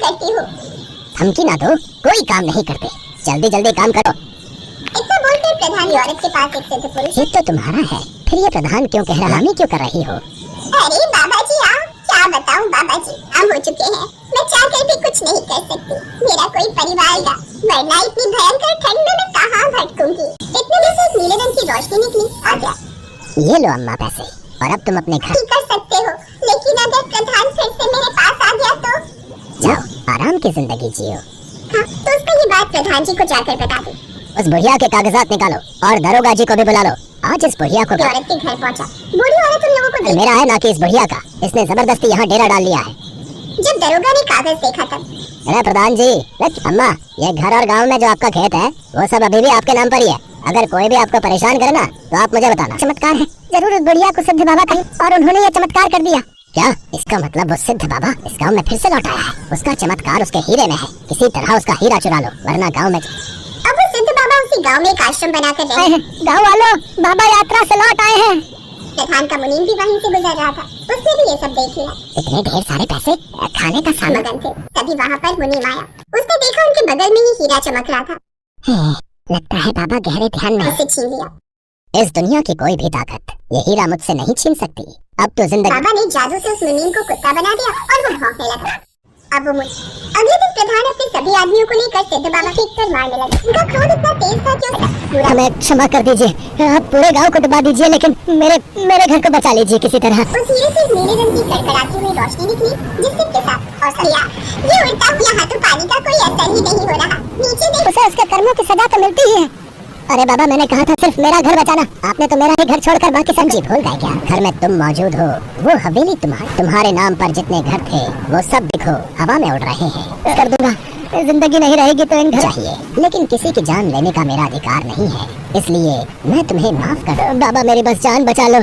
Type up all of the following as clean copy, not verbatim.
करती हो। धमकी ना दो, कोई काम नहीं करते, जल्दी जल्दी काम करो। इतना बोलकर प्रधान की औरत के पास एक सिद्ध पुरुष। ये तो तुम्हारा है, फिर ये प्रधान क्यों कह रहा, हमें क्यों कर रही हो? अरे बाबा जी आप, क्या बताऊं बाबा जी, हम हो चुके हैं, मैं चाहकर भी कुछ नहीं कर सकती, मेरा कोई परिवार का, वरना इतनी भयंकर ठंड में मैं कहाँ भटकूंगी। इतने में से एक नीले रंग की रोशनी निकली। आ गया। ये लो अम्मा पैसे, और अब तुम अपने घर कर सकते हो, लेकिन अगर प्रधान फिर से मेरे पास आ गया तो? जाओ, आराम की जिंदगी जियो। हाँ, तो उसका ये बात प्रधान जी को जाकर बता दो। उस बुढ़िया के कागजात निकालो और दरोगा जी को भी बुला लो। आज इस बुढ़िया को औरत के घर पहुंचा। बूढ़ी औरत उन लोगों को देख। मेरा है ना कि इस बुढ़िया का, इसने जबरदस्ती यहाँ डेरा डाल लिया है। जब दरोगा ने कागज देखा तब, अरे प्रधान जी, अम्मा, ये घर और गांव में जो आपका खेत है वो सब अभी भी आपके नाम पर ही है। अगर कोई भी आपको परेशान करे ना तो आप मुझे बताना। चमत्कार है, जरूर उस बुढ़िया को सिद्ध बाबा कहे और उन्होंने ये चमत्कार कर दिया। क्या इसका मतलब वो सिद्ध बाबा इस गांव में फिर से लौट आया है? उसका चमत्कार उसके हीरे में है, किसी तरह उसका हीरा चुरा लो, वरना गांव में। अब वो सिद्ध बाबा उसी गांव में एक आश्रम बनाकर रहे हैं। गांव वालों, बाबा यात्रा से लौट आए हैं। प्रधान का मुनीम भी वहीं से गुजर रहा था, उसने भी ये सब देख लिया। इतने ढेर सारे पैसे, खाने का सामान। मगन थे, तभी वहाँ पर मुनीम आया। उसने देखा उनके बगल में ही हीरा चमक रहा था। लगता है बाबा गहरे ध्यान में। उसे छीन लिया। इस दुनिया की कोई भी ताकत ये हीरा मुझसे नहीं छीन सकती। अब तो जिंदगी। बाबा ने जादू से उस मुनीम को कुत्ता बना दिया और वो भौंकने लगा। अब वो अगले दिन प्रधान अपने सभी आदमियों को लेकर सिद्ध बाबा के कर मारने लगा। उनका क्रोध इतना तेज था कि उसका हमें क्षमा कर दीजिए, आप पूरे गांव को डुबा दीजिए, लेकिन मेरे घर को बचा लीजिए किसी तरह। उस हीरे से नीले रंग की कड़कड़ाती हुई रोशनी निकली, जिससे पिता और सलिया ये उड़ता हुआ हाथों पानी का कोई असर ही नहीं हो रहा। नीचे देख, उसे उसके कर्मों की सजा तो मिलती ही है। अरे बाबा, मैंने कहा था सिर्फ मेरा घर बचाना, आपने तो मेरा ही घर छोड़कर बाकी समझी भूल गए क्या? घर में तुम मौजूद हो, वो हवेली तुम्हारे नाम पर जितने घर थे वो सब दिखो हवा में उड़ रहे हैं। कर दूंगा, जिंदगी नहीं रहेगी तो इन घर चाहिए, लेकिन किसी की जान लेने का मेरा अधिकार नहीं है, इसलिए मैं तुम्हें माफ कर। बाबा मेरी बस जान बचा लो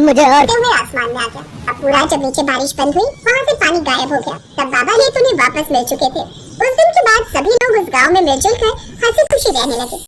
मुझे। और आसमान में आ गया। अब पूरा जब नीचे बारिश बंद हुई, वहाँ से पानी गायब हो गया। तब बाबा ने उन्हें वापस मिल चुके थे। उस दिन के बाद सभी लोग उस गाँव में मिलजुल कर हंसी खुशी रहने लगे।